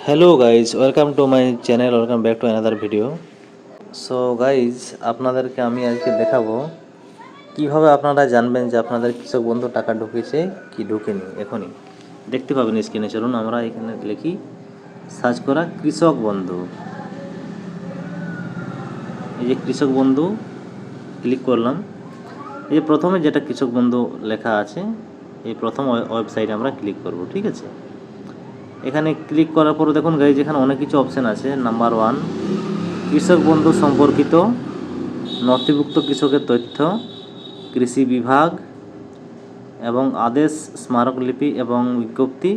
Hello guys, welcome to my channel, welcome back to another video. So guys, আপনাদেরকে আমি আজকে দেখাবো কিভাবে আপনারা জানবেন যে আপনাদের কৃষক বন্ধু টাকা ঢুকেছে কি ঢুকেনি। এখনই দেখতে পাবেন স্ক্রিনে। চলুন আমরা এখানে লিখি সার্চ করা কৃষক বন্ধু। এই যে কৃষক বন্ধু ক্লিক করলাম। এই যে প্রথমে যেটা কৃষক বন্ধু লেখা আছে, এই প্রথম ওয়েবসাইটে আমরা ক্লিক করব, ঠিক আছে। এখানে ক্লিক করার পরে দেখুন গাইজ, এখানে অনেক কিছু অপশান আছে। নাম্বার 1, কৃষক বন্ধু সম্পর্কিত নথিভুক্ত কৃষকের তথ্য, কৃষি বিভাগ এবং আদেশ, স্মারকলিপি এবং বিজ্ঞপ্তি,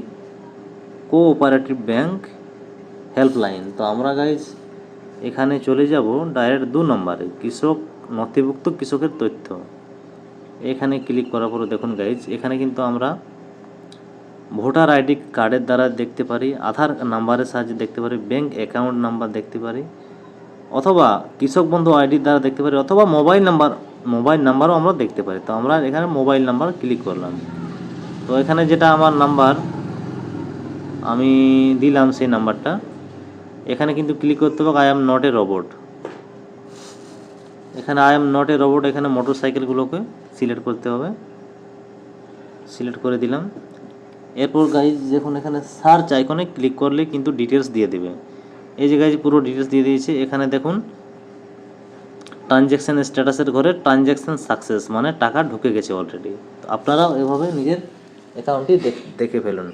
কোঅপারেটিভ ব্যাংক হেল্পলাইন। তো আমরা গাইজ এখানে চলে যাব ডাইরেক্ট 2 নম্বরে, কৃষক নথিভুক্ত কৃষকের তথ্য। এখানে ক্লিক করার পরে দেখুন গাইজ, এখানে কিন্তু আমরা ভোটার আইডি কার্ডের দ্বারা দেখতে পারি, আধার নাম্বারের সাহায্যে দেখতে পারি, ব্যাংক অ্যাকাউন্ট নাম্বার দেখতে পারি, অথবা কৃষক বন্ধু আইডির দ্বারা দেখতে পারি, অথবা মোবাইল নাম্বারও আমরা দেখতে পারি। তো আমরা এখানে মোবাইল নাম্বার ক্লিক করলাম। তো এখানে যেটা আমার নাম্বার আমি দিলাম সেই নাম্বারটা এখানে কিন্তু ক্লিক করতে হবে। I am not a robot. এখানে I am not a robot, এখানে মোটর সাইকেলগুলোকে সিলেক্ট করতে হবে। সিলেক্ট করে দিলাম। এরপর গাইজ দেখুন, এখানে সার্চ আইকনে ক্লিক করলে কিন্তু ডিটেলস দিয়ে দেবে। এই যে গাইজ পুরো ডিটেলস দিয়ে দিয়েছে। এখানে দেখুন ট্রানজ্যাকশান স্ট্যাটাসের ঘরে ট্রানজ্যাকশান সাকসেস, মানে টাকা ঢুকে গেছে অলরেডি। তো আপনারাও এভাবে নিজের অ্যাকাউন্টটি দেখে ফেলুন।